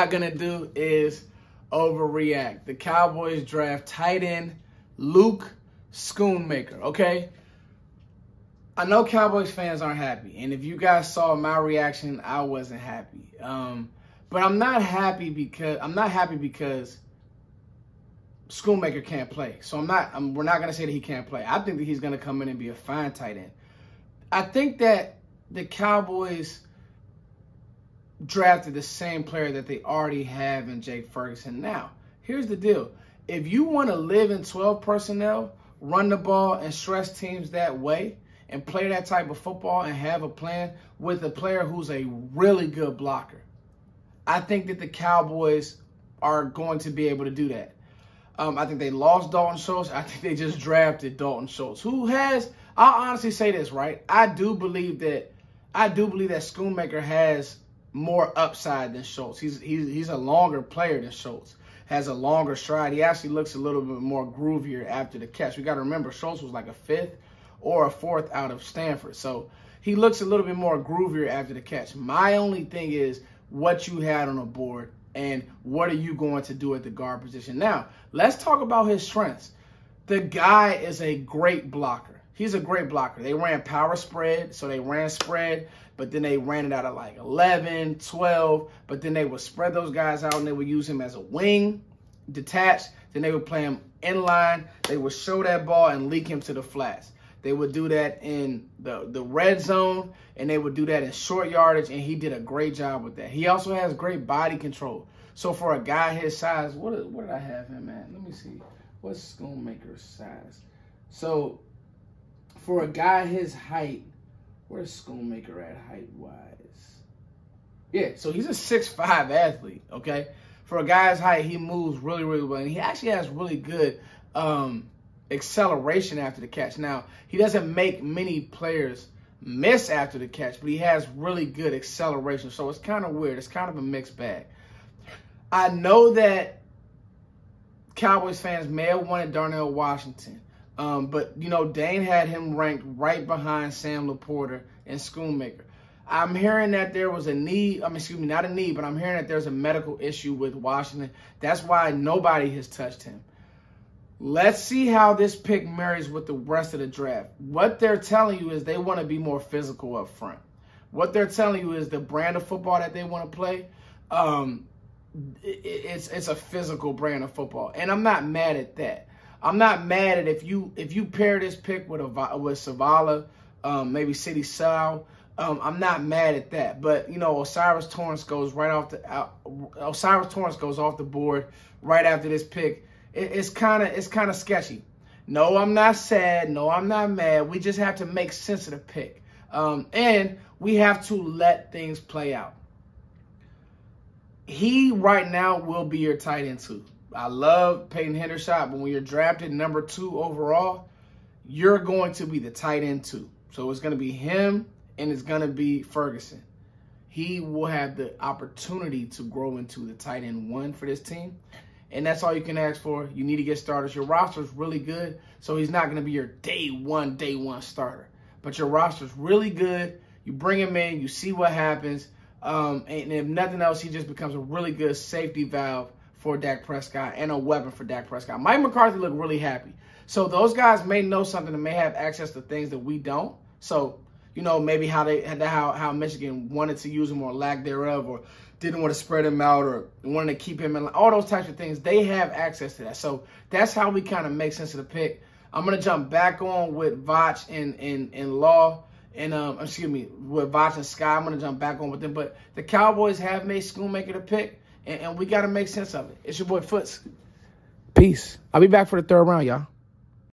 not going to do is overreact. The Cowboys draft tight end Luke Schoonmaker, okay? I know Cowboys fans aren't happy, and if you guys saw my reaction, I wasn't happy. But I'm not happy because Schoonmaker can't play. So we're not going to say that he can't play. I think that he's going to come in and be a fine tight end. I think that the Cowboys drafted the same player that they already have in Jake Ferguson. Now, here's the deal. If you want to live in 12 personnel, run the ball, and stress teams that way, and play that type of football and have a plan with a player who's a really good blocker, I think that the Cowboys are going to be able to do that. I think they lost Dalton Schultz. I think they just drafted Dalton Schultz, who has, I'll honestly say this, right? I do believe that Schoonmaker has more upside than Schultz. He's a longer player than Schultz, has a longer stride. He actually looks a little bit more groovier after the catch. We got to remember, Schultz was like a 5th or a 4th out of Stanford. So he looks a little bit more groovier after the catch. My only thing is what you had on the board and what are you going to do at the guard position. Now, let's talk about his strengths. The guy is a great blocker. He's a great blocker. They ran power spread, so they ran spread, but then they ran it out of like 11, 12, but then they would spread those guys out and they would use him as a wing, detached. Then they would play him in line. They would show that ball and leak him to the flats. They would do that in the red zone, and they would do that in short yardage, and he did a great job with that. He also has great body control. So for a guy his size, what did I have him at? Let me see. What's Schoonmaker's size? So for a guy his height, where's Schoonmaker at height-wise? Yeah, so he's a 6'5" athlete, okay? For a guy's height, he moves really, really well. And he actually has really good acceleration after the catch. Now, he doesn't make many players miss after the catch, but he has really good acceleration. So it's kind of weird. It's kind of a mixed bag. I know that Cowboys fans may have wanted Darnell Washington. But, you know, Dane had him ranked right behind Sam Laporta and Schoonmaker. I'm hearing that there was a need, not a need, but I'm hearing that there's a medical issue with Washington. That's why nobody has touched him. Let's see how this pick marries with the rest of the draft. What they're telling you is they want to be more physical up front. What they're telling you is the brand of football that they want to play, it's a physical brand of football. And I'm not mad at that. I'm not mad at if you pair this pick with Savala, maybe City Sal. I'm not mad at that. But you know, Osiris Torrance goes off the board right after this pick. It's kind of sketchy. No, I'm not sad. No, I'm not mad. We just have to make sense of the pick, and we have to let things play out. He right now will be your tight end too. I love Peyton Hendershot, but when you're drafted number 2 overall, you're going to be the tight end 2. So it's going to be him and it's going to be Ferguson. He will have the opportunity to grow into the tight end 1 for this team. And that's all you can ask for. You need to get starters. Your roster is really good, so he's not going to be your day one starter. But your roster is really good. You bring him in, you see what happens. And if nothing else, he just becomes a really good safety valve for Dak Prescott and a weapon for Dak Prescott. Mike McCarthy looked really happy. So those guys may know something and may have access to things that we don't. So, you know, maybe how Michigan wanted to use him or lack thereof, or didn't want to spread him out, or wanted to keep him in, all those types of things. They have access to that. So that's how we kind of make sense of the pick. I'm going to jump back on with Vach and Law. And, with Vach and Sky. I'm going to jump back on with them. But the Cowboys have made Schoonmaker the pick. And we got to make sense of it. It's your boy Foots. Peace. I'll be back for the 3rd round, y'all.